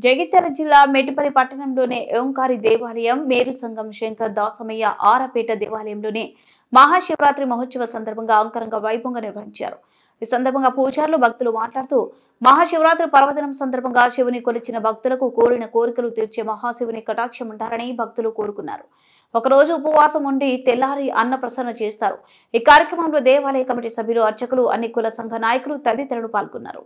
జగిత్యాల జిల్లా మెట్టిపల్లి పట్టణంలోని ఓంకారి దేవాలయం, మేరు సంఘం శంకర్ దాసమయ్య ఆరపేట దేవాలయంలోని మహాశివరాత్రి మహోత్సవ సందర్భంగా అంగరంగ వైభవంగా నిర్వహించారు. ఈ సందర్భంగా పూజారులు భక్తులు మాట్లాడుతూ మహాశివరాత్రి పర్వదినం సందర్భంగా శివుని కొలిచిన భక్తులకు కోరిన కోరికలు తీర్చే మహాశివుని కటాక్షం ఉంటారని భక్తులు కోరుకున్నారు. ఒకరోజు ఉపవాసం ఉండి తెల్లారి అన్న ప్రసన్న చేస్తారు. ఈ కార్యక్రమంలో దేవాలయ కమిటీ సభ్యులు, అర్చకులు, అన్ని కుల సంఘ నాయకులు తదితరులు పాల్గొన్నారు.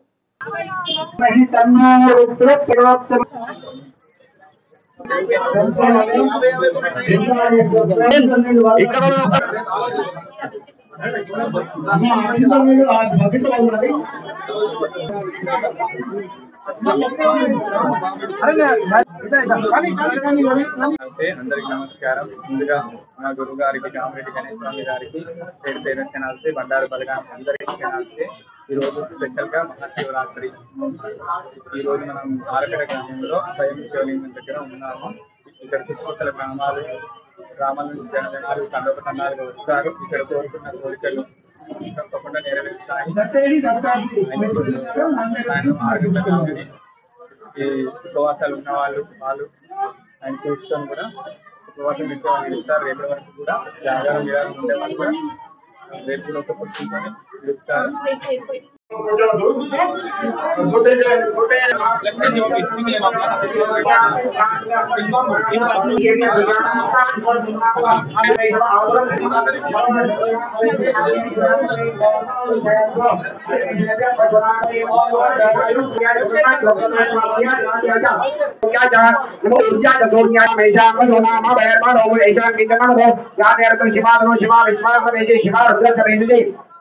అందరికి నమస్కారం. ముందుగా మా గురువు గారికి, కామరెడ్డి గణేష్ స్వామి గారికి పేరు పేరు క్షణాల్సి, బండారు బలగాం అందరికీ క్షణాల్సి. ఈరోజు స్పెషల్గా మహాశివరాత్రి. ఈరోజు మనం ఆరపేట గ్రామంలో స్వయం శివలింగం దగ్గర ఉన్నాము. ఇక్కడ చుట్టుపక్కల గ్రామాల నుంచి జనాలు తండోపతండాలుగా వస్తారు. ఇక్కడ కోరుకున్న కోరికలు తప్పకుండా నెరవేరుస్తాయి. ఈ ఉపవాసాలు ఉన్న వాళ్ళు ఆయన చూసుకొని కూడా ఉపవాసం పెట్టే వాళ్ళు ఇస్తారు. రేపటి వరకు కూడా జాగారం విధానం ఉండే వాళ్ళు కూడా రేపు కూడా ఒక కూర్చుని పిలుస్తారు.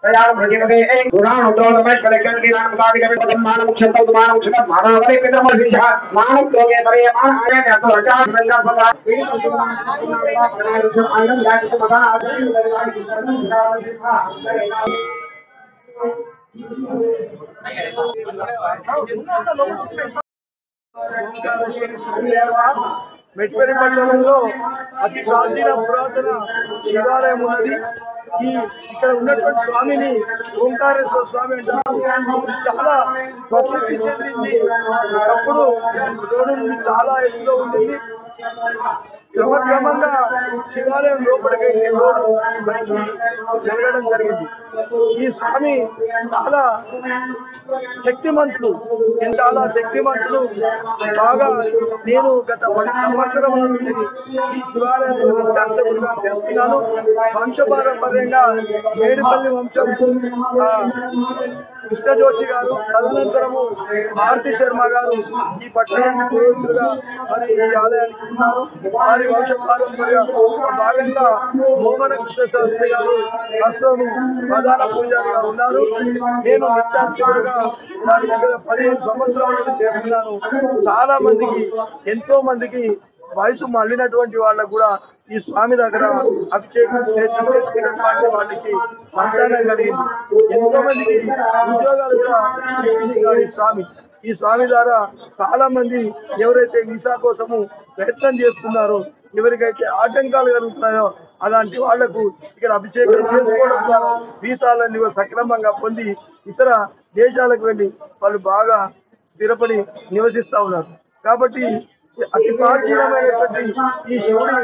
प्रयाण प्रजिमते गुणान उद्रोधमय कलेक्शन की नाम मुताबिक में पदमान मुख्यतः दुमान मुख्यतः मानवले पितृ मर्दिशा मानव लोके परियमान आने का तो रचा संकल्प पदा आयरन लाइट को मदान आदि दरबार की మెట్టిపల్లి పట్టణంలో అతి ప్రాచీన పురాతన శివాలయం ఉన్నది. ఇక్కడ ఉన్నటువంటి స్వామిని ఓంకారేశ్వర స్వామి అంటారు. చాలా ప్రసిద్ధి చెందింది. ఒకప్పుడు రోడ్డు నుండి చాలా ఎత్తులో ఉంటుంది. క్రమక్రమంగా శివాలయం లోపలికి రోడ్డు పైకి జరగడం జరిగింది. ఈ స్వామి చాలా శక్తిమంతుడు. చాలా శక్తిమంతుడు. బాగా నేను గత 10 సంవత్సరం నుండి ఈ శివాలయంలో అర్చకుడుగా చేస్తున్నాను. వంశపారంపర్యంగా మేడిపల్లి వంశం కృష్ణజోషి గారు, తదనంతరము భారతి శర్మ గారు ఈ పట్టణానికి పురోహితులుగా మరి ఈ ఆలయానికి ఉన్నారు. వారి వంశపారంపర్య భాగంగా మోహన కృష్ణ శాస్త్రి గారు ప్రస్తుతం ప్రధాన పూజారిగా ఉన్నారు. నేను నిత్యార్చకుడుగా వారి దగ్గర 15 సంవత్సరాల నుండి చేస్తున్నాను. చాలా మందికి, ఎంతో మందికి వయసు మళ్ళినటువంటి వాళ్ళకు కూడా ఈ స్వామి దగ్గర అభిషేకం చేసుకున్నటువంటి వాళ్ళకి సంతానం కలిగింది. ఎంతో మందికి ఉద్యోగాలు కూడా ఇచ్చినాడు ఈ స్వామి ద్వారా. చాలా మంది ఎవరైతే వీసా కోసము ప్రయత్నం చేస్తున్నారో, ఎవరికైతే ఆటంకాలు కలుగుతున్నాయో అలాంటి వాళ్లకు ఇక్కడ అభిషేకం చేసుకోవడం ద్వారా వీసాలన్నీ సక్రమంగా పొంది ఇతర దేశాలకు వెళ్ళి వాళ్ళు బాగా స్థిరపడి నివసిస్తా ఉన్నారు. కాబట్టి అతి ప్రాచీనమైనటువంటి ఈ శివుడి